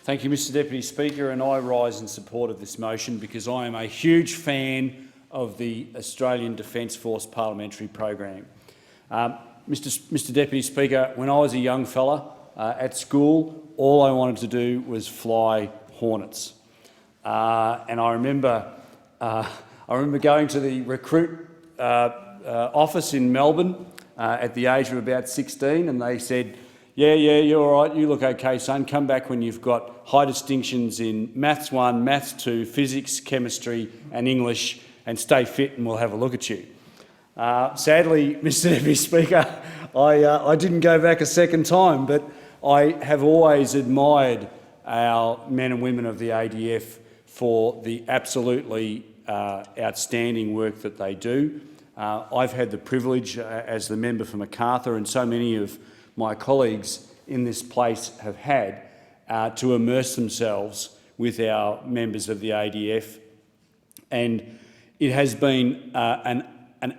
Thank you, Mr Deputy Speaker, and I rise in support of this motion because I am a huge fan of the Australian Defence Force Parliamentary program. Mr Deputy Speaker, when I was a young fella at school, all I wanted to do was fly Hornets. And I remember going to the recruit office in Melbourne at the age of about 16, and they said, yeah, you're all right, you look okay, son, come back when you've got high distinctions in Maths 1, Maths 2, Physics, Chemistry and English, and stay fit and we'll have a look at you. Sadly, Mr Deputy Speaker, I didn't go back a second time, but I have always admired our men and women of the ADF for the absolutely outstanding work that they do. I've had the privilege, as the member for Macarthur, and so many of my colleagues in this place have had, to immerse themselves with our members of the ADF. And it has been an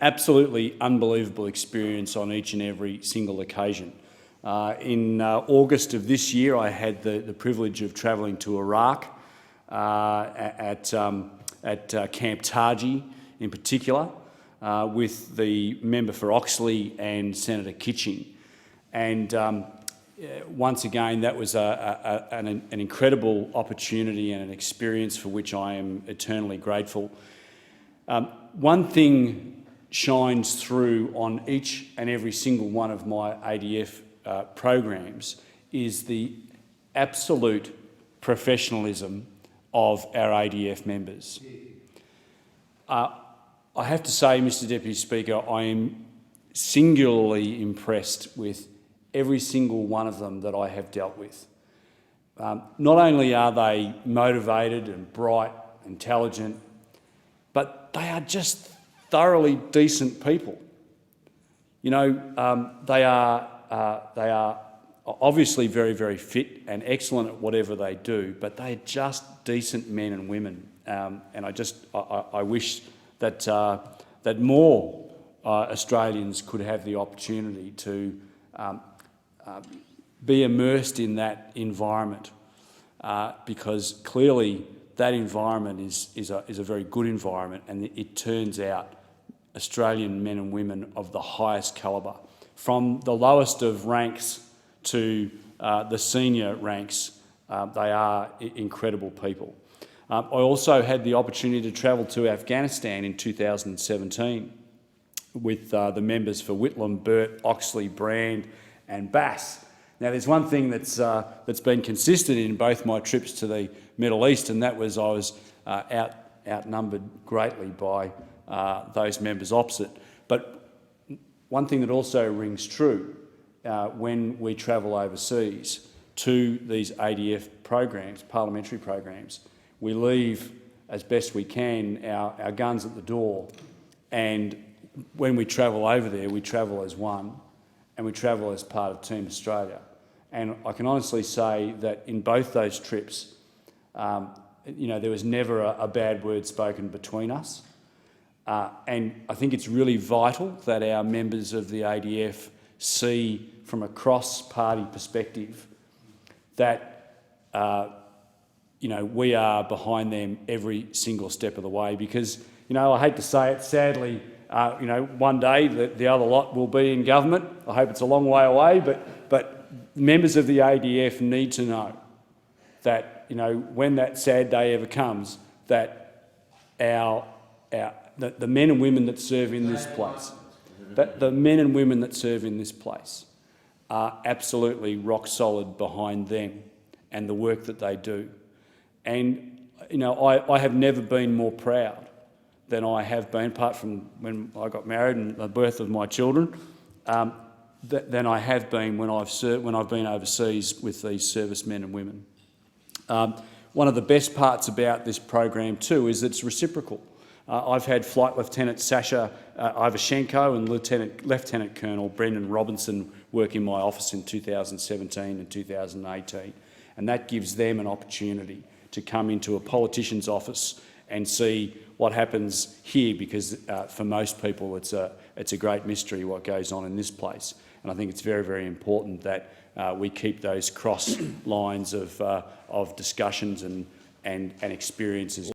absolutely unbelievable experience on each and every single occasion. In August of this year, I had the privilege of travelling to Iraq at Camp Taji in particular, with the member for Oxley and Senator Kitching. And once again, that was an incredible opportunity and an experience for which I am eternally grateful. One thing shines through on each and every single one of my ADF programs is the absolute professionalism of our ADF members. I have to say, Mr Deputy Speaker, I am singularly impressed with every single one of them that I have dealt with. Not only are they motivated and bright, intelligent, but they are just thoroughly decent people. You know, they are obviously very, very fit and excellent at whatever they do, but they're just decent men and women. And I wish that that more Australians could have the opportunity to be immersed in that environment, because clearly that environment is a very good environment, and it turns out Australian men and women of the highest calibre, from the lowest of ranks to the senior ranks. They are incredible people. I also had the opportunity to travel to Afghanistan in 2017 with the members for Whitlam, Burt, Oxley, Brand and Bass. Now, there's one thing that's been consistent in both my trips to the Middle East, and that was I was outnumbered greatly by those members opposite. But one thing that also rings true when we travel overseas to these ADF programs, parliamentary programs, we leave as best we can our guns at the door, and when we travel over there, we travel as one, and we travel as part of Team Australia. And I can honestly say that in both those trips, you know, there was never a bad word spoken between us. And I think it's really vital that our members of the ADF see from a cross-party perspective that, you know, we are behind them every single step of the way, because, you know, I hate to say it, sadly, you know, one day the other lot will be in government. I hope it's a long way away, but members of the ADF need to know that, you know, when that sad day ever comes, that the men and women that serve in this place, are absolutely rock solid behind them and the work that they do. And, you know, I have never been more proud than I have been, apart from when I got married and the birth of my children, than I have been when I've been overseas with these servicemen and women. One of the best parts about this program too is it's reciprocal. I've had Flight Lieutenant Sasha Ivashenko and Lieutenant Colonel Brendan Robinson work in my office in 2017 and 2018, and that gives them an opportunity to come into a politician's office and see what happens here, because for most people it's a great mystery what goes on in this place. And I think it's very, very important that we keep those cross lines of discussions and experiences